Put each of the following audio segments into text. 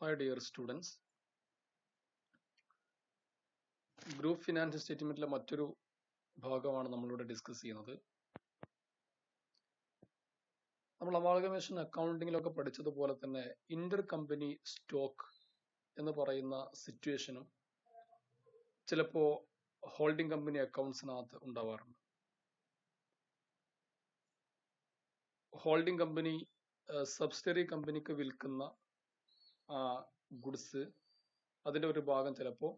Hi dear students. Group finance സ്റ്റേറ്റ്മെന്റിലെ മറ്റൊരു ഭാഗമാണ് നമ്മളിവിടെ ഡിസ്കസ് ചെയ്യുന്നത്. നമ്മൾ അമാൽഗമേഷൻ അക്കൗണ്ടിങ്ങിലൊക്കെ പഠിച്ചതുപോലെ തന്നെ ഇന്റർ കമ്പനി സ്റ്റോക്ക് എന്ന് പറയുന്ന സിറ്റുവേഷനും ചിലപ്പോൾ ഹോൾഡിംഗ് കമ്പനി അക്കൗണ്ട്സിനകത്ത് ഉണ്ടാവാറുണ്ട്. ഹോൾഡിംഗ് കമ്പനി സബ്സിഡറി കമ്പനിക്ക് വിൽക്കുന്ന ഗുഡ്സ് അതിന്റെ ഒരു ഭാഗം ചിലപ്പോൾ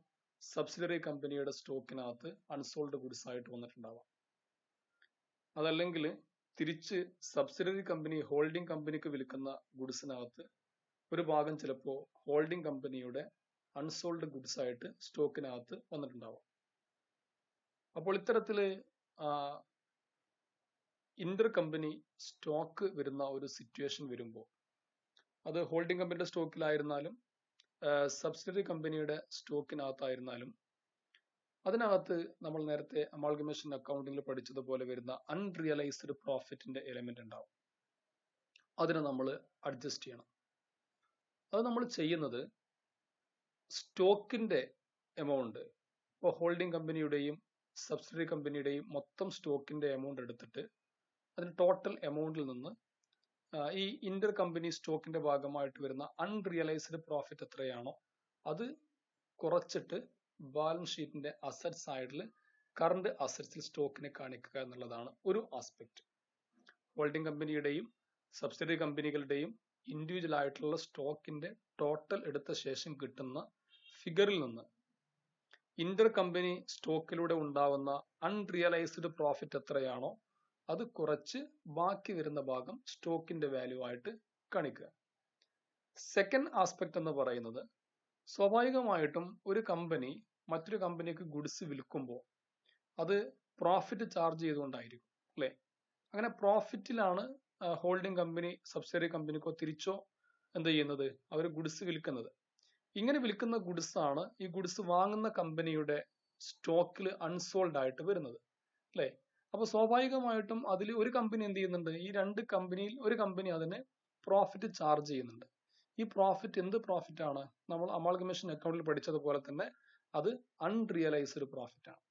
സബ്സിഡറി കമ്പനിയുടെ സ്റ്റോക്കിനകത്ത് അൺസോൾഡ് ഗുഡ്സ് ആയിട്ട് വന്നിട്ടുണ്ടാവാം. അതല്ലെങ്കിൽ തിരിച്ച് സബ്സിഡറി കമ്പനി ഹോൾഡിംഗ് കമ്പനിക്ക് വിൽക്കുന്ന ഗുഡ്സിനകത്ത് ഒരു ഭാഗം ചിലപ്പോൾ ഹോൾഡിംഗ് കമ്പനിയുടെ അൺസോൾഡ് ഗുഡ്സ് ആയിട്ട് സ്റ്റോക്കിനകത്ത് വന്നിട്ടുണ്ടാവാം. അപ്പോൾ ഇത്തരത്തില് ഇന്റർ കമ്പനി സ്റ്റോക്ക് വരുന്ന ഒരു സിറ്റുവേഷൻ വരുമ്പോൾ അത് ഹോൾഡിംഗ് കമ്പനിയുടെ സ്റ്റോക്കിലായിരുന്നാലും സബ്സിഡറി കമ്പനിയുടെ സ്റ്റോക്കിനകത്തായിരുന്നാലും അതിനകത്ത് നമ്മൾ നേരത്തെ അമാൽഗമേഷൻ അക്കൗണ്ടിങ്ങിൽ പഠിച്ചതുപോലെ വരുന്ന അൺറിയലൈസ്ഡ് പ്രോഫിറ്റിന്റെ എലിമെന്റ് ഉണ്ടാവും. അതിനെ നമ്മൾ അഡ്ജസ്റ്റ് ചെയ്യണം. അത് നമ്മൾ ചെയ്യുന്നത് സ്റ്റോക്കിന്റെ എമൗണ്ട്, ഇപ്പോൾ ഹോൾഡിംഗ് കമ്പനിയുടെയും സബ്സിഡറി കമ്പനിയുടെയും മൊത്തം സ്റ്റോക്കിന്റെ എമൗണ്ട് എടുത്തിട്ട് അതിന് ടോട്ടൽ എമൗണ്ടിൽ നിന്ന് ഈ ഇന്റർ കമ്പനി സ്റ്റോക്കിന്റെ ഭാഗമായിട്ട് വരുന്ന അൺറിയലൈസ്ഡ് പ്രോഫിറ്റ് എത്രയാണോ അത് കുറച്ചിട്ട് ബാലൻസ് ഷീറ്റിന്റെ അസറ്റ് സൈഡിൽ കറണ്ട് അസറ്റ്സിൽ സ്റ്റോക്കിനെ കാണിക്കുക എന്നുള്ളതാണ് ഒരു ആസ്പെക്ട്. ഹോൾഡിംഗ് കമ്പനിയുടെയും സബ്സിഡറി കമ്പനികളുടെയും ഇൻഡിവിജ്വൽ ആയിട്ടുള്ള സ്റ്റോക്കിന്റെ ടോട്ടൽ എടുത്ത ശേഷം കിട്ടുന്ന ഫിഗറിൽ നിന്ന് ഇന്റർ കമ്പനി സ്റ്റോക്കിലൂടെ ഉണ്ടാവുന്ന അൺറിയലൈസ്ഡ് പ്രോഫിറ്റ് എത്രയാണോ അത് കുറച്ച് ബാക്കി വരുന്ന ഭാഗം സ്റ്റോക്കിന്റെ വാല്യൂ ആയിട്ട് കാണിക്കുക. സെക്കൻഡ് ആസ്പെക്ട് എന്ന് പറയുന്നത് സ്വാഭാവികമായിട്ടും ഒരു കമ്പനി മറ്റൊരു കമ്പനിക്ക് ഗുഡ്സ് വിൽക്കുമ്പോൾ അത് പ്രോഫിറ്റ് ചാർജ് ചെയ്തുകൊണ്ടായിരിക്കും അല്ലെ. അങ്ങനെ പ്രോഫിറ്റിലാണ് ഹോൾഡിംഗ് കമ്പനി സബ്സിഡറി കമ്പനിക്കോ തിരിച്ചോ എന്ത് ചെയ്യുന്നത്, അവർ ഗുഡ്സ് വിൽക്കുന്നത്. ഇങ്ങനെ വിൽക്കുന്ന ഗുഡ്സ് ആണ് ഈ ഗുഡ്സ് വാങ്ങുന്ന കമ്പനിയുടെ സ്റ്റോക്കിൽ അൺസോൾഡ് ആയിട്ട് വരുന്നത് അല്ലെ. അപ്പൊ സ്വാഭാവികമായിട്ടും അതിൽ ഒരു കമ്പനി എന്ത് ചെയ്യുന്നുണ്ട്, ഈ രണ്ട് കമ്പനിയിൽ ഒരു കമ്പനി അതിന് പ്രോഫിറ്റ് ചാർജ് ചെയ്യുന്നുണ്ട്. ഈ പ്രോഫിറ്റ് എന്ത് പ്രോഫിറ്റ് ആണ്? നമ്മൾ അമാൽഗമേഷൻ അക്കൗണ്ടിൽ പഠിച്ചതുപോലെ തന്നെ അത് അൺറിയലൈസ്ഡ് പ്രോഫിറ്റ് ആണ്.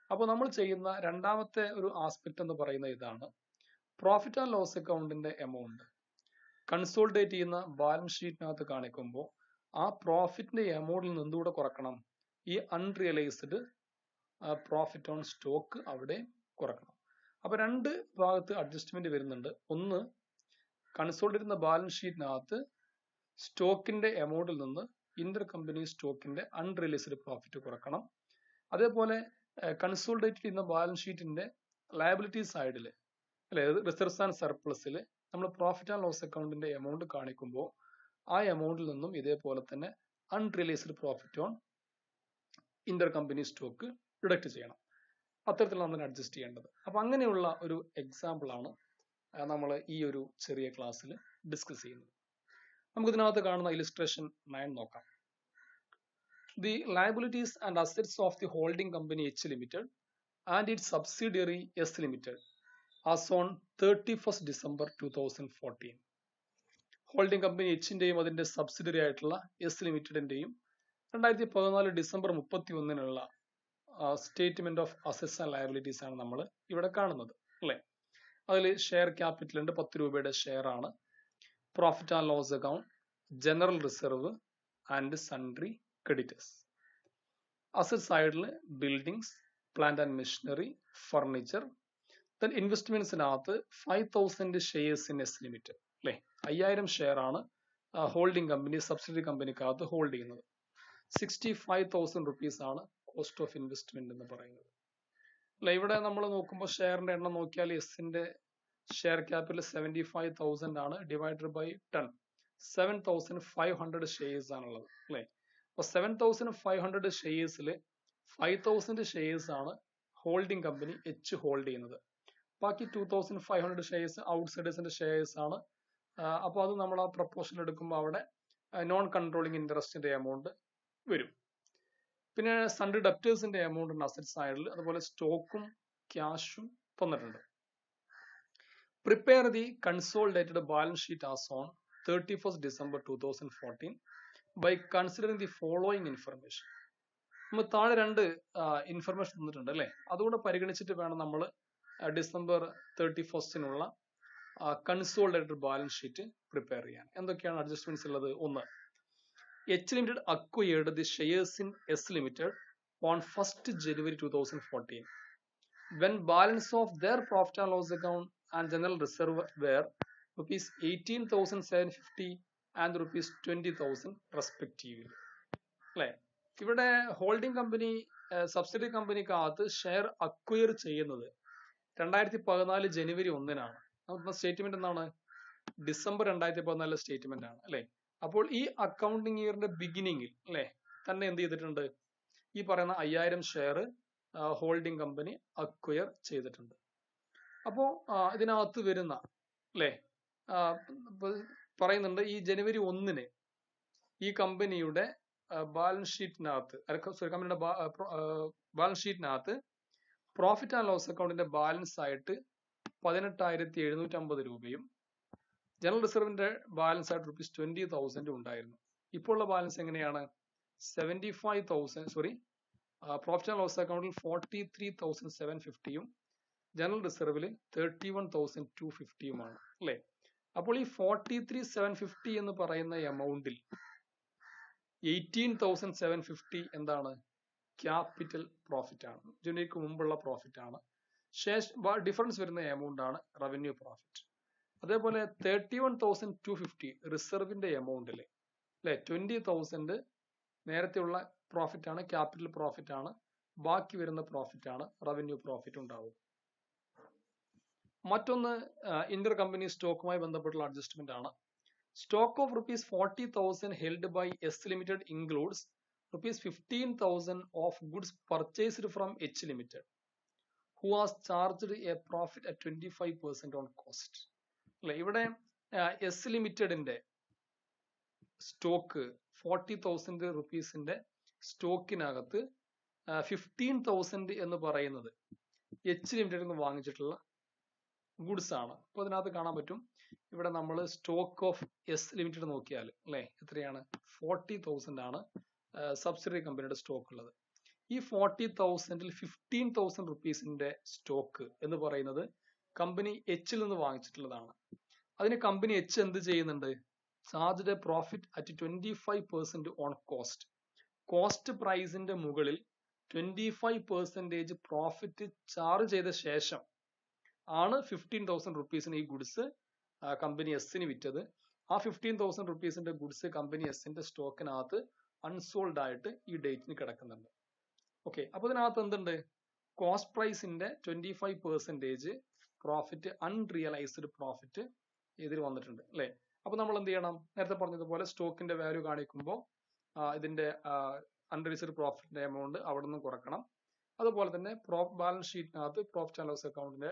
അപ്പോൾ നമ്മൾ ചെയ്യുന്ന രണ്ടാമത്തെ ഒരു ആസ്പെക്ട് എന്ന് പറയുന്നത് ഇതാണ്. പ്രോഫിറ്റ് ആൻഡ് ലോസ് അക്കൗണ്ടിന്റെ എമൗണ്ട് കൺസോൾഡേറ്റ് ചെയ്യുന്ന ബാലൻസ് ഷീറ്റിനകത്ത് കാണിക്കുമ്പോൾ ആ പ്രോഫിറ്റിന്റെ എമൗണ്ടിൽ നിന്നുകൂടെ കുറക്കണം, ഈ അൺറിയലൈസ്ഡ് പ്രോഫിറ്റ് ഓൺ സ്റ്റോക്ക് അവിടെ കുറക്കണം. അപ്പൊ രണ്ട് ഭാഗത്ത് അഡ്ജസ്റ്റ്മെന്റ് വരുന്നുണ്ട്. ഒന്ന്, കൺസോൾഡേറ്റ് ചെയ്യുന്ന ബാലൻസ് ഷീറ്റിനകത്ത് സ്റ്റോക്കിന്റെ എമൗണ്ടിൽ നിന്ന് ഇന്റർ കമ്പനി സ്റ്റോക്കിന്റെ അൺറിയലൈസ്ഡ് പ്രോഫിറ്റ് കുറക്കണം. അതേപോലെ കൺസോൾഡേറ്റ് ചെയ്യുന്ന ബാലൻസ് ഷീറ്റിന്റെ ലയബിലിറ്റി സൈഡിൽ അല്ലെ, റിസർവ്സ് ആൻഡ് സർപ്ലസിൽ നമ്മൾ പ്രോഫിറ്റ് ആൻഡ് ലോസ് അക്കൗണ്ടിന്റെ എമൗണ്ട് കാണിക്കുമ്പോൾ ആ എമൗണ്ടിൽ നിന്നും ഇതേപോലെ തന്നെ unrealised profit on Inter company stock deduct ചെയ്യണം. അത്തരത്തിലാണ് നമ്മൾ അഡ്ജസ്റ്റ് ചെയ്യേണ്ടത്. അപ്പൊ അങ്ങനെയുള്ള ഒരു എക്സാമ്പിൾ ആണ് നമ്മൾ ഈ ഒരു ചെറിയ ക്ലാസ്സിൽ ഡിസ്കസ് ചെയ്യുന്നത്. നമുക്ക് ഇതിനകത്ത് കാണുന്ന ഇലിസ്ട്രേഷൻ 9 നോക്കാം. The liabilities and assets of the holding company H limited and its subsidiary S limited as on 31st December 2014. Holding company എച്ചിന്റെയും അതിന്റെ സബ്സിഡിയറി ആയിട്ടുള്ള എസ് ലിമിറ്റഡിന്റെയും 2014 December 31 statement of assets and liabilities ആണ് നമ്മൾ ഇവിടെ കാണുന്നത് അല്ലെ. അതിൽ ഷെയർ ക്യാപിറ്റൽ ഉണ്ട്, 10 രൂപയുടെ ഷെയർ ആണ്. Profit and loss account, general reserve and sundry creditors. Asset സൈഡിൽ buildings, plant and machinery, furniture. Then ഇൻവെസ്റ്റ്മെന്റ്സിനകത്ത് 5000 ഷെയർസ് ഇൻ എസ് ലിമിറ്റഡ് അല്ലെ. 5000 ഷെയർ ആണ് ഹോൾഡിംഗ് കമ്പനി സബ്സിഡറി കമ്പനിക്കകത്ത് ഹോൾഡ് ചെയ്യുന്നത്. 65,000 റുപ്പീസ് ആണ് കോസ്റ്റ് ഓഫ് ഇൻവെസ്റ്റ്മെന്റ് എന്ന് പറയുന്നത് അല്ലെ. ഇവിടെ നമ്മൾ നോക്കുമ്പോൾ ഷെയറിന്റെ എണ്ണം നോക്കിയാൽ എസിന്റെ ഷെയർ ക്യാപിറ്റൽ 75,000 ആണ്, ഡിവൈഡഡ് ബൈ 10, 7,500 ഷെയർസ് ആണുള്ളത് അല്ലെ. അപ്പൊ 7,500 ഷെയർസിൽ 5,000 ഷെയർസ് ആണ് ഹോൾഡിംഗ് കമ്പനി എച്ച് ഹോൾഡ് ചെയ്യുന്നത്. ബാക്കി 2,500 ഷെയർസ് ഔട്ട്സൈഡേഴ്സിന്റെ ഷെയർസ് ആണ്. അപ്പോൾ അത് നമ്മൾ ആ പ്രപ്പോർഷൻ എടുക്കുമ്പോൾ അവിടെ നോൺ കൺട്രോളിംഗ് ഇൻട്രസ്റ്റിന്റെ എമൗണ്ട് വരും. പിന്നെ സൺഡ്രി ഡെപ്റ്റേഴ്സിന്റെ എമൗണ്ട് ഉണ്ട് അസറ്റ് സൈഡിൽ. അതുപോലെ സ്റ്റോക്കും ക്യാഷും തന്നിട്ടുണ്ട്. Prepare the consolidated balance sheet as on 31st December 2014 by considering the following information. നമ്മൾ താഴെ രണ്ട് ഇൻഫർമേഷൻ തന്നിട്ടുണ്ട് അല്ലേ, അതുകൊണ്ട് പരിഗണിച്ചിട്ട് വേണം നമ്മൾ December 31 consolidated balance sheet prepare ചെയ്യാൻ. എന്തൊക്കെയാണ് അഡ്ജസ്റ്റ്മെന്റ്സ് ഉള്ളത്? ഒന്ന്, H limited acquired the shares in S limited on 1st January 2014 when balance of their profit and loss account and general reserve were rupees 18,750 and rupees 20,000 respectively. അല്ലേ, ഇവിടെ holding company subsidiary കമ്പനിക്കകത്ത് share acquire ചെയ്യുന്നത് 2014 ജനുവരി 1-നാണ്. നമുക്ക് statement എന്താണ്? December 2014 statement ആണ് അല്ലെ. അപ്പോൾ ഈ അക്കൗണ്ടിങ് ഇയറിന്റെ ബിഗിനിങ്ങിൽ അല്ലെ തന്നെ എന്ത് ചെയ്തിട്ടുണ്ട്? ഈ പറയുന്ന 5000 ഷെയർ ഹോൾഡിംഗ് കമ്പനി അക്വയർ ചെയ്തിട്ടുണ്ട്. അപ്പോ ഇതിനകത്ത് വരുന്ന അല്ലെ പറയുന്നുണ്ട് ഈ ജനുവരി 1-ന് ഈ കമ്പനിയുടെ ബാലൻസ് ഷീറ്റിനകത്ത് കമ്പനിയുടെ ബാലൻസ് ഷീറ്റിനകത്ത് പ്രോഫിറ്റ് ആൻഡ് ലോസ് അക്കൗണ്ടിന്റെ ബാലൻസ് ആയിട്ട് 18,750 രൂപയും ജനറൽ റിസർവിന്റെ ബാലൻസ് ആയിട്ട് rupees 20,000 ഉണ്ടായിരുന്നു. ഇപ്പോൾ ഉള്ള ബാലൻസ് എങ്ങനെയാണ്? 75,000 പ്രോഫിറ്റ് ആൻഡ് ലോസ് അക്കൗണ്ടിൽ 43,750യും ജനറൽ റിസർവിൽ 31,250യുമാണ് അല്ലെ. അപ്പോൾ ഈ 43,750 എന്ന് പറയുന്ന എമൗണ്ടിൽ 18,750 എന്താണ്? ക്യാപിറ്റൽ പ്രോഫിറ്റ് ആണ്, ജനുവരിക്ക് മുമ്പുള്ള പ്രോഫിറ്റ് ആണ്. ഡിഫറൻസ് വരുന്ന എമൗണ്ട് ആണ് റവന്യൂ പ്രോഫിറ്റ്. അതേപോലെ 31,250 റിസർവിന്റെ എമൗണ്ടിൽ അല്ലെ 20,000 നേരത്തെയുള്ള പ്രോഫിറ്റ് ആണ്, ക്യാപിറ്റൽ പ്രോഫിറ്റ് ആണ്. ബാക്കി വരുന്ന പ്രോഫിറ്റ് ആണ് റവന്യൂ പ്രോഫിറ്റ് ഉണ്ടാവും. മറ്റൊന്ന് ഇന്റർ കമ്പനി സ്റ്റോക്കുമായി ബന്ധപ്പെട്ടുള്ള അഡ്ജസ്റ്റ്മെന്റ് ആണ്. Stock of rupees 40,000 held by S Limited includes rupees 15,000 of goods purchased from H Limited, who was charged a profit at 25% on cost. അല്ലെ, ഇവിടെ എസ് ലിമിറ്റഡിന്റെ സ്റ്റോക്ക് 40,000 റുപ്പീസിന്റെ സ്റ്റോക്കിനകത്ത് 15,000 എന്ന് പറയുന്നത് എച്ച് ലിമിറ്റഡിൽ നിന്ന് വാങ്ങിച്ചിട്ടുള്ള ഗുഡ്സ് ആണ്. അപ്പൊ അതിനകത്ത് കാണാൻ പറ്റും ഇവിടെ നമ്മൾ സ്റ്റോക്ക് ഓഫ് എസ് ലിമിറ്റഡ് നോക്കിയാൽ അല്ലെ എത്രയാണ്? 40,000 ആണ് സബ്സിഡറി കമ്പനിയുടെ സ്റ്റോക്ക് ഉള്ളത്. ഈ 40,000-ൽ 15,000 റുപ്പീസിന്റെ സ്റ്റോക്ക് എന്ന് പറയുന്നത് കമ്പനി എച്ചിൽ നിന്ന് വാങ്ങിച്ചിട്ടുള്ളതാണ്. അതിന് കമ്പനി എച്ച് എന്ത് ചെയ്യുന്നുണ്ട്? Charged a profit at 25% on cost. Cost പ്രൈസിന്റെ മുകളിൽ 25% പ്രോഫിറ്റ് ചാർജ് ചെയ്ത ശേഷം ആണ് 15,000 റുപ്പീസിന് ഈ ഗുഡ്സ് കമ്പനി എസിന് വിറ്റത്. ആ 15,000 റുപ്പീസിന്റെ ഗുഡ്സ് കമ്പനി എസിന്റെ സ്റ്റോക്കിനകത്ത് അൺസോൾഡ് ആയിട്ട് ഈ ഡേറ്റിന് കിടക്കുന്നുണ്ട്. ഓക്കെ, അപ്പൊ ഇതിനകത്ത് എന്തുണ്ട്? കോസ്റ്റ് പ്രൈസിന്റെ 25% പ്രോഫിറ്റ്, അൺറിയലൈസ്ഡ് പ്രോഫിറ്റ് ഇതിൽ വന്നിട്ടുണ്ട് അല്ലെ. അപ്പൊ നമ്മൾ എന്ത് ചെയ്യണം? നേരത്തെ പറഞ്ഞതുപോലെ സ്റ്റോക്കിന്റെ വാല്യൂ കാണിക്കുമ്പോൾ ഇതിന്റെ അൺറിയലൈസ്ഡ് പ്രോഫിറ്റിന്റെ എമൗണ്ട് അവിടെ നിന്ന് കുറക്കണം. അതുപോലെ തന്നെ ബാലൻസ് ഷീറ്റിനകത്ത് പ്രോഫിറ്റ് ആൻഡ് ലോസ് അക്കൗണ്ടിന്റെ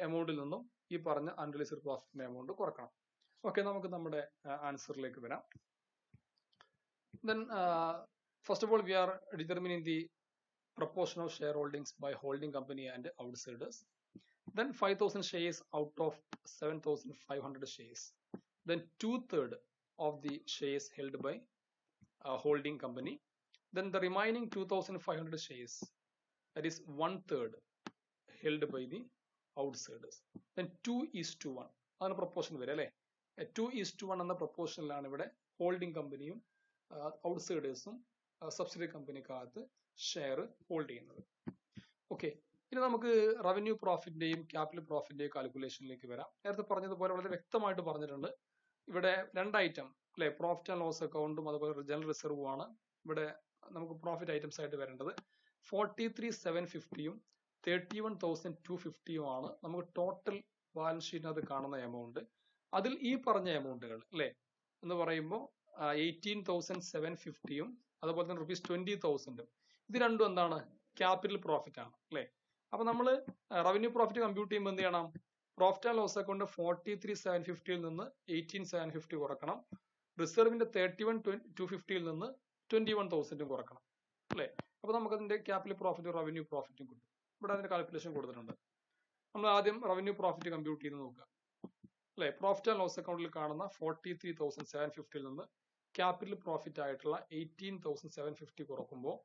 എമൗണ്ടിൽ നിന്നും ഈ പറഞ്ഞ അൺറിയലൈസ്ഡ് പ്രോഫിറ്റിന്റെ എമൗണ്ട് കുറക്കണം. ഓക്കെ, നമുക്ക് നമ്മുടെ ആൻസറിലേക്ക് വരാം. Then first of all we are determining the proportion of shareholdings by holding company and outsiders. Then 5,000 shares out of 7,500 shares. Then 2/3 of the shares held by holding company. Then the remaining 2,500 shares, that is 1/3 held by the outsiders. Then 2:1 ആണ് proportion വരെ അല്ലെ. 2:1 എന്ന പ്രൊപ്പോർഷനിലാണ് ഇവിടെ holding കമ്പനിയും ഔട്ട്സൈഡേഴ്സും subsidiary കമ്പനിക്കകത്ത് share hold ചെയ്യുന്നത്. Okay, ഇനി നമുക്ക് റവന്യൂ പ്രോഫിറ്റിന്റെയും ക്യാപിറ്റൽ പ്രോഫിറ്റിന്റെയും കാൽക്കുലേഷനിലേക്ക് വരാം. നേരത്തെ പറഞ്ഞതുപോലെ വളരെ വ്യക്തമായിട്ട് പറഞ്ഞിട്ടുണ്ട്. ഇവിടെ രണ്ട് ഐറ്റം അല്ലെ, പ്രോഫിറ്റ് ആൻഡ് ലോസ് അക്കൗണ്ടും അതുപോലെ ജനറൽ റിസർവും ആണ് ഇവിടെ നമുക്ക് പ്രോഫിറ്റ് ഐറ്റംസ് ആയിട്ട് വരേണ്ടത്. 43,750യും 31,250യും ആണ് നമുക്ക് ടോട്ടൽ ബാലൻസ് ഷീറ്റിനകത്ത് കാണുന്ന എമൗണ്ട്. അതിൽ ഈ പറഞ്ഞ എമൗണ്ടുകൾ അല്ലെ എന്ന് പറയുമ്പോൾ 18,750യും അതുപോലെ തന്നെ ₹20,000 ഇത് രണ്ടും എന്താണ്? ക്യാപിറ്റൽ പ്രോഫിറ്റ് ആണ് അല്ലെ. അപ്പൊ നമ്മൾ റവന്യൂ പ്രോഫിറ്റ് കമ്പ്യൂട്ട് ചെയ്യുമ്പോൾ എന്ത് ചെയ്യണം? പ്രോഫിറ്റ് ആൻഡ് ലോസ് അക്കൗണ്ട് 43,750യിൽ നിന്ന് 18,750 കുറക്കണം. റിസർവിന്റെ 31,250യിൽ നിന്ന് 21,000 കുറക്കണം അല്ലെ. അപ്പൊ നമുക്ക് അതിന്റെ ക്യാപിറ്റൽ പ്രോഫിറ്റും റവന്യൂ പ്രോഫിറ്റും കിട്ടും. ഇവിടെ അതിന്റെ കാൽക്കുലേഷൻ കൊടുത്തിട്ടുണ്ട്. നമ്മൾ ആദ്യം റവന്യൂ പ്രോഫിറ്റ് കമ്പ്യൂട്ട് ചെയ്ത് നോക്കുക അല്ലെ. പ്രോഫിറ്റ് ആൻഡ് ലോസ് അക്കൗണ്ടിൽ കാണുന്ന 43,750യിൽ നിന്ന് ക്യാപിറ്റൽ പ്രോഫിറ്റ് ആയിട്ടുള്ള 18,750 കുറക്കുമ്പോൾ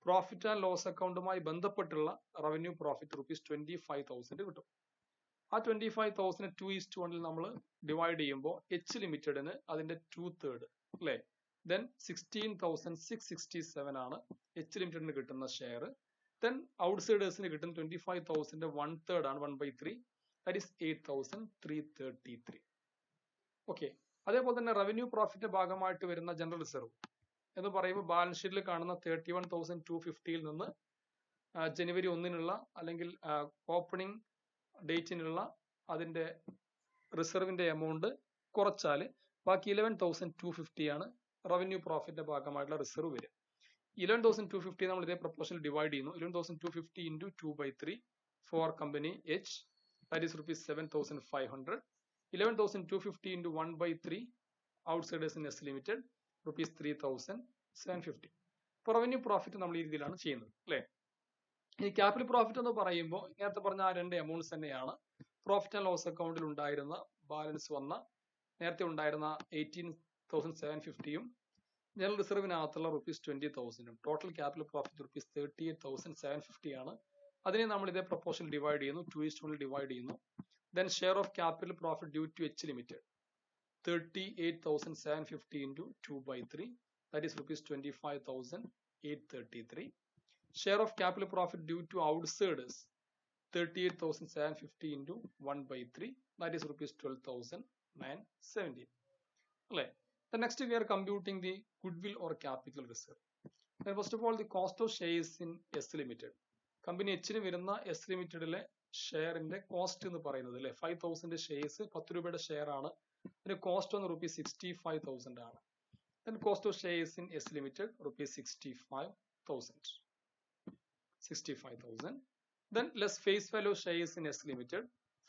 പ്രോഫിറ്റ് ആൻഡ് ലോസ് അക്കൗണ്ടുമായി ബന്ധപ്പെട്ടുള്ള റവന്യൂ പ്രോഫിറ്റ് ₹25,000 കിട്ടും. ആ 25,000 2:1 നമ്മൾ ഡിവൈഡ് ചെയ്യുമ്പോൾ എച്ച് ലിമിറ്റഡിന് അതിന്റെ 2/3 അല്ലെ, ദെൻ 16,667 ആണ് എച്ച് ലിമിറ്റഡിന് കിട്ടുന്ന ഷെയർ. ദെൻ ഔട്ട്സൈഡേഴ്സിന് കിട്ടുന്ന 25,000 1/3 ആണ്, 1/3, ദാറ്റ് ഈസ് 8,333. ഓക്കെ. അതേപോലെ തന്നെ റവന്യൂ പ്രോഫിറ്റ് ഭാഗമായിട്ട് വരുന്ന ജനറൽ റിസർവ് എന്ന് പറയുമ്പോൾ ബാലൻസ് ഷീറ്റിൽ കാണുന്ന 31,250 നിന്ന് ജനുവരി 1 അല്ലെങ്കിൽ ഓപ്പണിംഗ് ഡേറ്റിനുള്ള അതിന്റെ റിസർവിന്റെ എമൗണ്ട് കുറച്ചാൽ ബാക്കി 11,250 ആണ് റവന്യൂ പ്രോഫിറ്റിന്റെ ഭാഗമായിട്ടുള്ള റിസർവ് വരിക. 11,250 നമ്മൾ ഇതേ പ്രൊപ്പോർഷനിൽ ഡിവൈഡ് ചെയ്യുന്നു. 11,250 into 2/3 for company H, that is ₹7,500. 11,250 into 1/3 outsiders in S Limited, ₹3,750. ഇപ്പോൾ റവന്യൂ പ്രോഫിറ്റ് നമ്മൾ ഈ രീതിയിലാണ് ചെയ്യുന്നത് അല്ലെ. ഈ ക്യാപിറ്റൽ പ്രോഫിറ്റ് എന്ന് പറയുമ്പോൾ നേരത്തെ പറഞ്ഞ ആ രണ്ട് എമൗണ്ട്സ് തന്നെയാണ്. പ്രോഫിറ്റ് ആൻഡ് ലോസ് അക്കൗണ്ടിൽ ഉണ്ടായിരുന്ന ബാലൻസ് വന്ന നേരത്തെ ഉണ്ടായിരുന്ന 18,750യും ജനറൽ റിസർവിനകത്തുള്ള ₹20,000. ടോട്ടൽ ക്യാപിറ്റൽ പ്രോഫിറ്റ് ₹38,750 ആണ്. അതിനെ നമ്മൾ ഇതേ പ്രൊപ്പോർഷൻ ഡിവൈഡ് ചെയ്യുന്നു, 2:1 ഡിവൈഡ് ചെയ്യുന്നു. Then share of capital profit due to H limited 38,750 into 2/3, that is ₹25,833. Share of capital profit due to outsiders 38,750 into 1/3, that is ₹12,970. The next we are computing the goodwill or capital reserve. Then first of all the cost of shares in S Limited. Company H ന് വരുന്ന S Limitedലെ ഷെയറിന്റെ cost എന്ന് പറയുന്നത് അല്ലെ 5,000 shares 10 രൂപയുടെ share ആണ്. അതിന്റെ cost വന്ന് ₹65,000 ആണ്. Then cost of shares in S Limited ₹65,000. Then less face value shares in S Limited,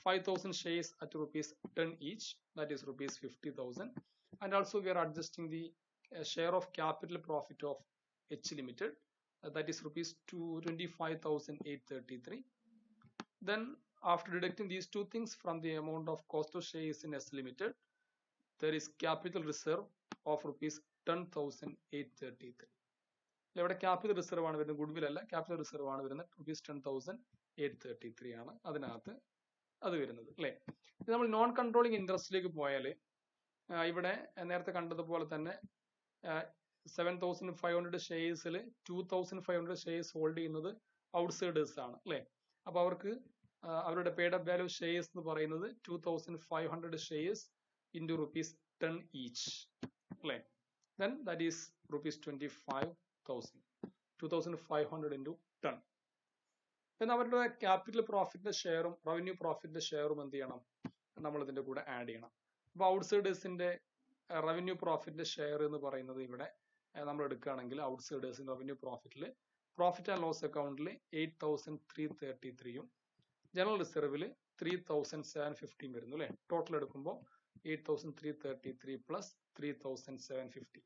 5,000 shares at ₹10 each, that is ₹50,000. And also we are adjusting the share of capital profit of H Limited, that is ₹25,833. Then after deducting these two things from the amount of cost of shares in S Limited, there is capital reserve of ₹10,833. ഇവിടെ capital reserve ആണ് വരുന്നത്, goodwill അല്ല, capital reserve ആണ് വരുന്നത്. ₹10,833 ആണ് അതിനകത്ത് അത് വരുന്നത് അല്ലെ. നമ്മൾ നോൺ കൺട്രോളിങ് ഇൻട്രസ്റ്റിലേക്ക് പോയാൽ ഇവിടെ നേരത്തെ കണ്ടതുപോലെ തന്നെ 7,500 ഷെയർസിൽ 2,500 ഷെയർസ് ഹോൾഡ് ചെയ്യുന്നത് ഔട്ട്സൈഡേഴ്സ് ആണ് അല്ലെ. അപ്പൊ അവർക്ക് അവരുടെ പെയ്ഡ് അപ്പ് വാല്യൂ ഷെയർസ് എന്ന് പറയുന്നത് 2,500 ഷെയർസ് into ₹10 each അല്ലെ. Then that is ₹25,000. 2,500 into 10. Then അവരുടെ ക്യാപിറ്റൽ പ്രോഫിറ്റിന്റെ ഷെയറും റവന്യൂ പ്രോഫിറ്റിന്റെ ഷെയറും എന്ത് ചെയ്യണം, നമ്മൾ ഇതിന്റെ കൂടെ ആഡ് ചെയ്യണം. അപ്പൊ ഔട്ട്സൈഡേഴ്സിന്റെ റവന്യൂ പ്രോഫിറ്റിന്റെ ഷെയർ എന്ന് പറയുന്നത് ഇവിടെ നമ്മൾ എടുക്കുകയാണെങ്കിൽ ഔട്ട്സൈഡേഴ്സിന്റെ റവന്യൂ പ്രോഫിറ്റിൽ പ്രോഫിറ്റ് ആൻഡ് ലോസ് അക്കൗണ്ടിൽ 8,333യും ജനറൽ റിസർവിൽ 3,750 വരുന്നു അല്ലെ. ടോട്ടൽ എടുക്കുമ്പോൾ 8,333 പ്ലസ് 3,750.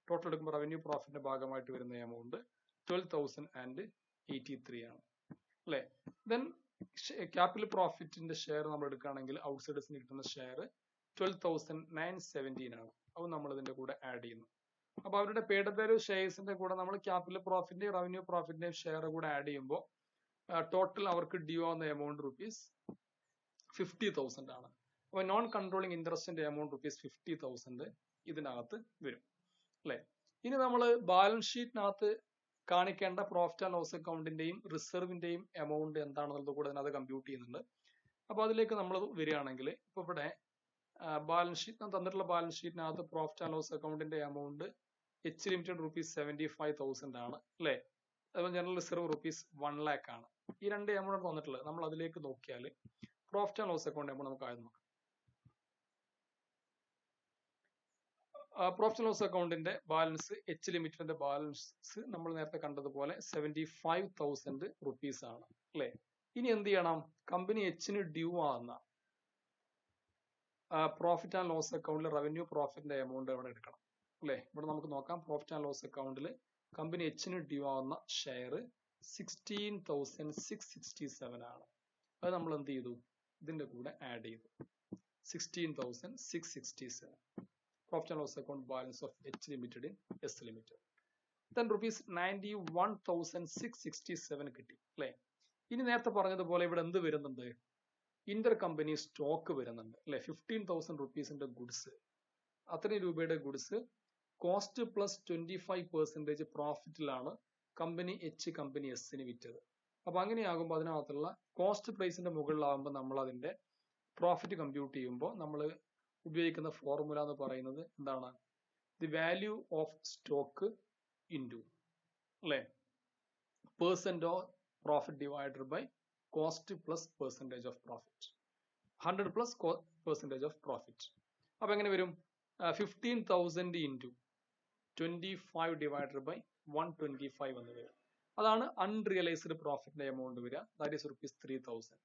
ടോട്ടൽ എടുക്കുമ്പോൾ റവന്യൂ പ്രോഫിറ്റിന്റെ ഭാഗമായിട്ട് വരുന്ന എമൗണ്ട് 12,083 ആണ് അല്ലെ. ദെൻ ക്യാപിറ്റൽ പ്രോഫിറ്റിന്റെ ഷെയർ നമ്മൾ എടുക്കുകയാണെങ്കിൽ ഔട്ട്സൈഡേഴ്സിന് കിട്ടുന്ന ഷെയർ 12,917 ആണ്. അത് നമ്മൾ ഇതിന്റെ കൂടെ ആഡ് ചെയ്യുന്നു. അപ്പൊ അവരുടെ പെയ്ഡ് അപ്പ് വാല്യൂ ഷെയർസിന്റെ കൂടെ നമ്മൾ ക്യാപിറ്റൽ പ്രോഫിറ്റിന്റെയും റവന്യൂ പ്രോഫിറ്റിന്റെയും ഷെയർ കൂടെ ആഡ് ചെയ്യുമ്പോൾ ടോട്ടൽ അവർക്ക് ഡ്യൂ ആവുന്ന എമൗണ്ട് ₹50,000 ആണ്. അപ്പൊ നോൺ കൺട്രോളിങ് ഇൻട്രസ്റ്റിന്റെ എമൗണ്ട് ₹50,000 ഇതിനകത്ത് വരും അല്ലെ. ഇനി നമ്മൾ ബാലൻസ് ഷീറ്റിനകത്ത് കാണിക്കേണ്ട പ്രോഫിറ്റ് ആൻഡ് ലോസ് അക്കൗണ്ടിന്റെയും റിസർവിന്റെയും എമൗണ്ട് എന്താണെന്നുള്ളത് കൂടെ അതിനകത്ത് കമ്പ്യൂട്ട് ചെയ്യുന്നുണ്ട്. അപ്പൊ അതിലേക്ക് നമ്മൾ വരികയാണെങ്കിൽ ഇപ്പൊ ഇവിടെ ബാലൻസ് ഷീറ്റ് തന്നിട്ടുള്ള ബാലൻസ് ഷീറ്റിനകത്ത് പ്രോഫിറ്റ് ആൻഡ് ലോസ് അക്കൗണ്ടിന്റെ എമൗണ്ട് എച്ച് ലിമിറ്റഡ് ₹75,000 ആണ് അല്ലെ. അതുപോലെ ജനറൽ റിസർവ് ₹1 lakh ആണ്. ഈ രണ്ട് എമൗണ്ട് തന്നിട്ടുള്ളത്. നമ്മൾ അതിലേക്ക് നോക്കിയാൽ profit and loss account amount നമുക്ക് ആദ്യം നോക്കാം. പ്രോഫിറ്റ് ആൻഡ് ലോസ് അക്കൗണ്ടിന്റെ ബാലൻസ് എച്ച് ലിമിറ്റഡിന്റെ ബാലൻസ് നമ്മൾ നേരത്തെ കണ്ടതുപോലെ ₹75,000 ആണ് അല്ലെ. ഇനി എന്ത് ചെയ്യണം, കമ്പനി എച്ചിന് ഡ്യൂ ആകുന്ന പ്രോഫിറ്റ് ആൻഡ് ലോസ് അക്കൗണ്ടിൽ റവന്യൂ പ്രോഫിറ്റിന്റെ എമൗണ്ട് ഇവിടെ എടുക്കണം അല്ലെ. ഇവിടെ നമുക്ക് നോക്കാം. പ്രോഫിറ്റ് ആൻഡ് ലോസ് അക്കൗണ്ടിൽ കമ്പനി എച്ചിന് ഡ്യൂ ആവുന്ന ഷെയർ 16,667 ആണ്. അത് നമ്മൾ എന്ത് ചെയ്തു, ഇതിന്റെ കൂടെ ആഡ് ചെയ്തു 16,667. profit and loss account balance of H Limited in S Limited. Then rupees 91,667 കിട്ടി അല്ലേ. ഇനി നേരത്തെ പറഞ്ഞതുപോലെ ഇവിടെ എന്ത് വരുന്നുണ്ട്, ഇന്റർ കമ്പനി സ്റ്റോക്ക് വരുന്നുണ്ട് അല്ലെ. 15,000 റുപ്പീസിന്റെ ഗുഡ്സ്, അത്രയും രൂപയുടെ ഗുഡ്സ് കോസ്റ്റ് പ്ലസ് 25% പ്രോഫിറ്റിലാണ് കമ്പനി എച്ച് കമ്പനി എസിന് വിറ്റത്. അപ്പൊ അങ്ങനെയാകുമ്പോൾ അതിനകത്തുള്ള കോസ്റ്റ് പ്രൈസിന്റെ മുകളിലാകുമ്പോൾ നമ്മൾ അതിന്റെ പ്രോഫിറ്റ് കമ്പ്യൂട്ട് ചെയ്യുമ്പോൾ നമ്മൾ ഉപയോഗിക്കുന്ന ഫോർമുല എന്ന് പറയുന്നത് എന്താണ്, the value of stock into അല്ലെ percent of profit divided by cost plus percentage of profit, 100 plus percentage of profit. അപ്പൊ എങ്ങനെ വരും, 15,000 ഇൻറ്റു 25 ഡിവൈഡഡ് ബൈ 125 എന്ന് വരും. അതാണ് അൺറിയലൈസ്ഡ് പ്രോഫിറ്റിന്റെ എമൗണ്ട് വരിക, ദാറ്റ് ഈസ് റുപ്പീസ് 3,000.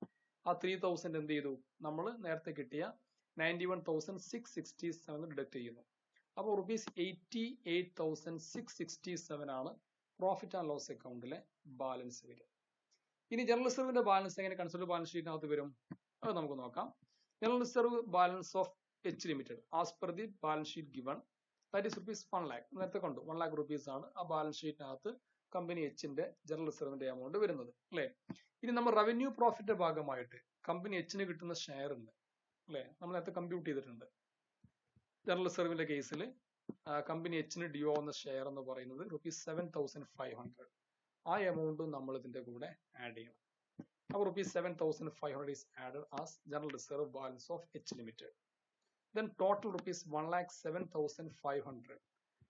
ആ 3,000 എന്ത് ചെയ്തു, നമ്മൾ നേരത്തെ കിട്ടിയ 91,667 ഡിഡക്ട് ചെയ്യുന്നു. അപ്പോൾ റുപ്പീസ് 88,667 ആണ് പ്രോഫിറ്റ് ആൻഡ് ലോസ് അക്കൗണ്ടിലെ ബാലൻസ് വരിക. ഇനി ജനറൽ റിസർവിന്റെ ബാലൻസ് എങ്ങനെ കൺസോളിഡേറ്റഡ് ബാലൻസ് ഷീറ്റിനകത്ത് വരും, അത് നമുക്ക് നോക്കാം. General reserve balance of H limited as per the balance sheet given, that is rupees 1 lakh. നേരത്തെ കണ്ടു 1 lakh റുപ്പീസ് ആണ് ആ ബാലൻസ് ഷീറ്റിനകത്ത് കമ്പനി എച്ചിന്റെ ജനറൽ റിസർവിന്റെ എമൗണ്ട് വരുന്നത് അല്ലെ. ഇനി നമ്മൾ റവന്യൂ പ്രോഫിറ്റിന്റെ ഭാഗമായിട്ട് കമ്പനി എച്ചിന് കിട്ടുന്ന ഷെയർ ഉണ്ട് അല്ലെ, നമ്മൾ നേരത്തെ കമ്പ്യൂട്ട് ചെയ്തിട്ടുണ്ട്. ജനറൽ റിസർവിന്റെ കേസിൽ കമ്പനി എച്ചിന് ഡ്യൂ ആവുന്ന ഷെയർ എന്ന് പറയുന്നത് റുപ്പീസ് 7,500. ആ എമൗണ്ട് നമ്മൾ ഇതിന്റെ കൂടെ ആഡ് ചെയ്യണം. അപ്പോൾ rupees 7,500 is added as general reserve balance of H Limited. Then total rupees 1,07,500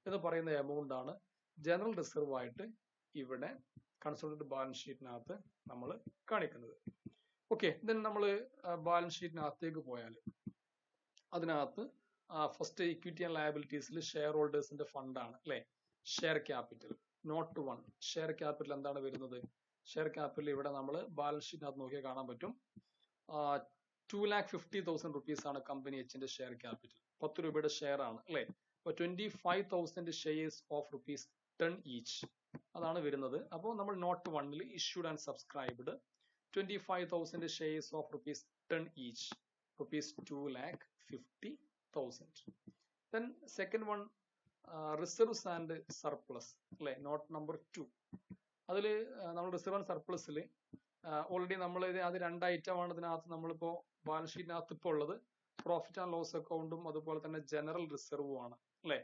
എന്ന് പറയുന്ന എമൗണ്ട് ആണ് ജനറൽ റിസർവ് ആയിട്ട് ഇവിടെ കൺസോളിഡേറ്റഡ് ബാലൻസ് ഷീറ്റിനകത്ത് നമ്മൾ കാണിക്കുന്നത്. ഓക്കെ, ദെൻ നമ്മൾ ബാലൻസ് ഷീറ്റിനകത്തേക്ക് പോയാൽ അതിനകത്ത് ഫസ്റ്റ് ഇക്വിറ്റി ആൻഡ് ലയബിലിറ്റീസിൽ ഷെയർ ഹോൾഡേഴ്സിന്റെ ഫണ്ടാണ് അല്ലെ. Share capital note 1, share capital എന്താണ് വരുന്നത്, ഷെയർ ക്യാപിറ്റൽ ഇവിടെ നമ്മൾ ബാലൻസ് ഷീറ്റിനകത്ത് നോക്കിയാൽ കാണാൻ പറ്റും 2,50,000 റുപ്പീസ് ആണ് കമ്പനി എച്ചിന്റെ ഷെയർ ക്യാപിറ്റൽ. 10 രൂപയുടെ ഷെയർ ആണ് അല്ലെ. അപ്പൊ 25,000 ഷെയർസ് ഓഫ് റുപ്പീസ് 10 ഈച്ച് അതാണ് വരുന്നത്. അപ്പോൾ നമ്മൾ note 1 issued and subscribed 25,000 shares of rupees 10 each, rupees 2,50,000. Then second one reserves and surplus അല്ലെ, നോട്ട് നമ്പർ 2. അതിൽ നമ്മൾ റിസർവ് ആൻഡ് സർപ്ലസിൽ ഓൾറെഡി നമ്മൾ അത് 2 ഐറ്റം ആണ് ഇതിനകത്ത് നമ്മളിപ്പോ ബാലൻസ് ഷീറ്റിനകത്ത് ഇപ്പോൾ ഉള്ളത്. പ്രോഫിറ്റ് ആൻഡ് ലോസ് അക്കൗണ്ടും അതുപോലെ തന്നെ ജനറൽ റിസർവും ആണ് അല്ലെ.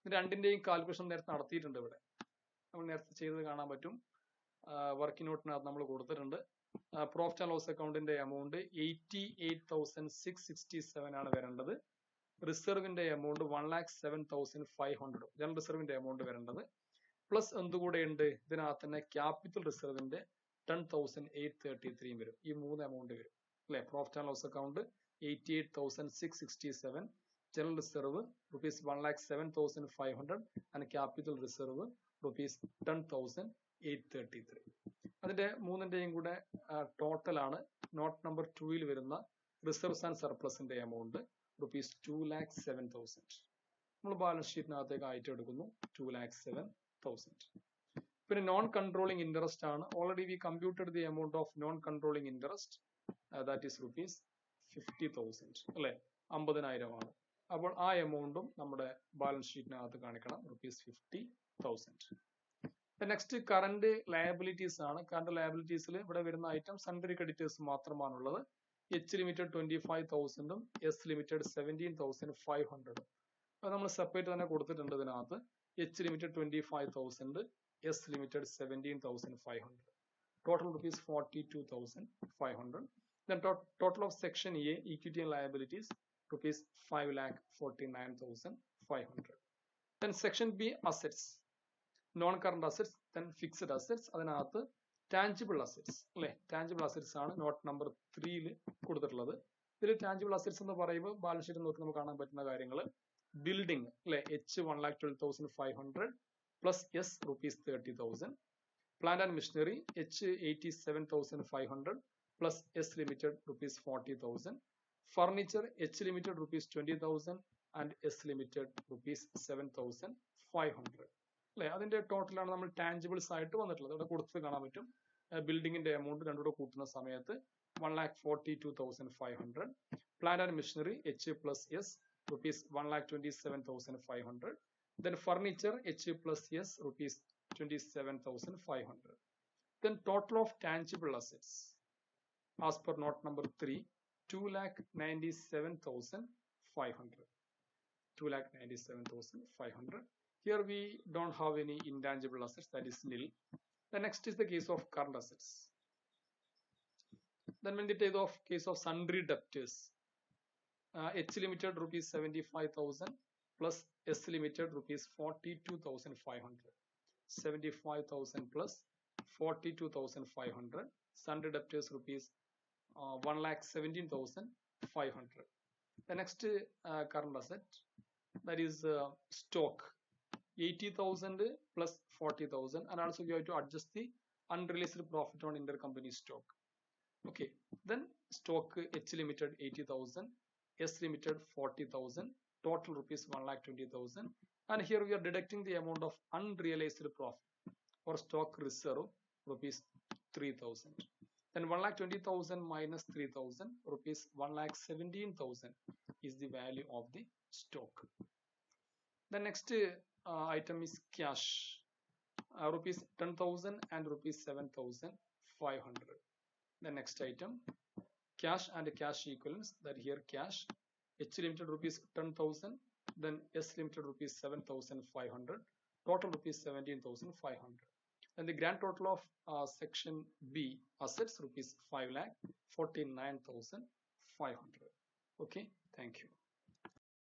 ഇത് രണ്ടിന്റെയും കാൽക്കുലേഷൻ നേരത്തെ നടത്തിയിട്ടുണ്ട്. ഇവിടെ നമ്മൾ നേരത്തെ ചെയ്തത് കാണാൻ പറ്റും. വർക്കിംഗ് നോട്ടിനകത്ത് നമ്മൾ കൊടുത്തിട്ടുണ്ട്. പ്രോഫിറ്റ് ആൻഡ് ലോസ് അക്കൗണ്ടിന്റെ എമൗണ്ട് 88,667 ആണ് വരേണ്ടത്. റിസർവിന്റെ എമൗണ്ട് 1,07,500, ജനറൽ റിസർവിന്റെ എമൗണ്ട് വരേണ്ടത്. പ്ലസ് എന്തുകൂടെ ഉണ്ട് ഇതിനകത്ത് തന്നെ ക്യാപിറ്റൽ റിസർവിന്റെ 10,833 വരും. ഈ 3 എമൗണ്ട് വരും അല്ലെ. Profit and loss account 88,667, general reserve rupees 1,07,500 and capital reserve rupees 10,833. അതിന്റെ 3ന്റെയും കൂടെ ടോട്ടൽ ആണ് നോട്ട് നമ്പർ 2 വരുന്ന റിസർവ്സ് ആൻഡ് സർപ്ലസിന്റെ എമൗണ്ട് റുപ്പീസ് 2,07,000. നമ്മൾ ബാലൻസ് ഷീറ്റിനകത്തേക്ക് ആയിട്ട് എടുക്കുന്നു 2,07,000. പിന്നെ നോൺ കൺട്രോളിംഗ് ഇൻട്രസ്റ്റ് ആണ്. Already we computed the amount of non controlling interest, that is rupees 50,000 അല്ലെ, 50,000 ആണ്. അപ്പോൾ ആ എമൗണ്ടും നമ്മുടെ ബാലൻസ് ഷീറ്റിനകത്ത് കാണിക്കണം, റുപ്പീസ് 50,000. നെക്സ്റ്റ് കറന്റ് ലയബിലിറ്റീസ് ആണ്. കറന്റ് ലയബിലിറ്റീസിൽ ഇവിടെ വരുന്ന ഐറ്റം സൺഡറി ക്രെഡിറ്റേഴ്സ് മാത്രമാണുള്ളത്. എച്ച് ലിമിറ്റഡ് 25,000ഉം എസ് ലിമിറ്റഡ് 17,500. അത് നമ്മൾ സെപ്പറേറ്റ് തന്നെ കൊടുത്തിട്ടുണ്ട് ഇതിനകത്ത്. H limited 25,000, S limited 17,500. Total rupees 42,500. Then total of section A equity and liabilities rupees 5,49,500. Then section B assets, non-current assets, then fixed assets. അതിനകത്ത് tangible assets അല്ലെ, tangible assets ആണ് not number 3 കൊടുത്തിട്ടുള്ളത്. ഇതിൽ tangible assets എന്ന് പറയുമ്പോൾ balance sheet നോക്കി നമുക്ക് കാണാൻ പറ്റുന്ന കാര്യങ്ങൾ, ബിൽഡിംഗ് അല്ലെ H 1,12,500 plus S rupees 30,000, plant and machinery H 87,500 plus S limited rupees 40,000, furniture H limited rupees 20,000 and S limited rupees 7,500 അല്ലെ. അതിന്റെ ടോട്ടലാണ് നമ്മൾ ടാഞ്ചിബിൾസ് ആയിട്ട് വന്നിട്ടുള്ളത്. ഇവിടെ കൊടുത്തത് കാണാൻ പറ്റും. ബിൽഡിങ്ങിന്റെ എമൗണ്ട് രണ്ടുകൂടെ കൂട്ടുന്ന സമയത്ത് 1,42,500, plant and machinery H plus S rupees 1,27,500. Then furniture H plus S rupees 27,500. Then total of tangible assets as per note number 3, 2,97,500. 2,97,500. Here we don't have any intangible assets, that is nil. The next is the case of current assets. Then when the case of sundry debtors, H limited rupees 75,000 plus S limited rupees 42,500. 75,000 plus 42,500. Sundry debtors rupees 1,17,500. The next current asset, that is stock, 80,000 plus 40,000, and also we have to adjust the unrealized profit on intercompany stock. Okay, then stock H limited 80,000, S limited 40,000, total rupees 1,20,000, and here we are deducting the amount of unrealized profit or stock reserve rupees 3,000. Then 1,20,000 minus 3,000 rupees 1,17,000 is the value of the stock. The next item is cash, rupees 10,000 and rupees 7,500. The next item, cash and cash equivalents, that here cash H limited rupees 10,000, then S limited rupees 7,500, total rupees 17,500. And the grand total of section B assets rupees 5,49,500. Okay, thank you.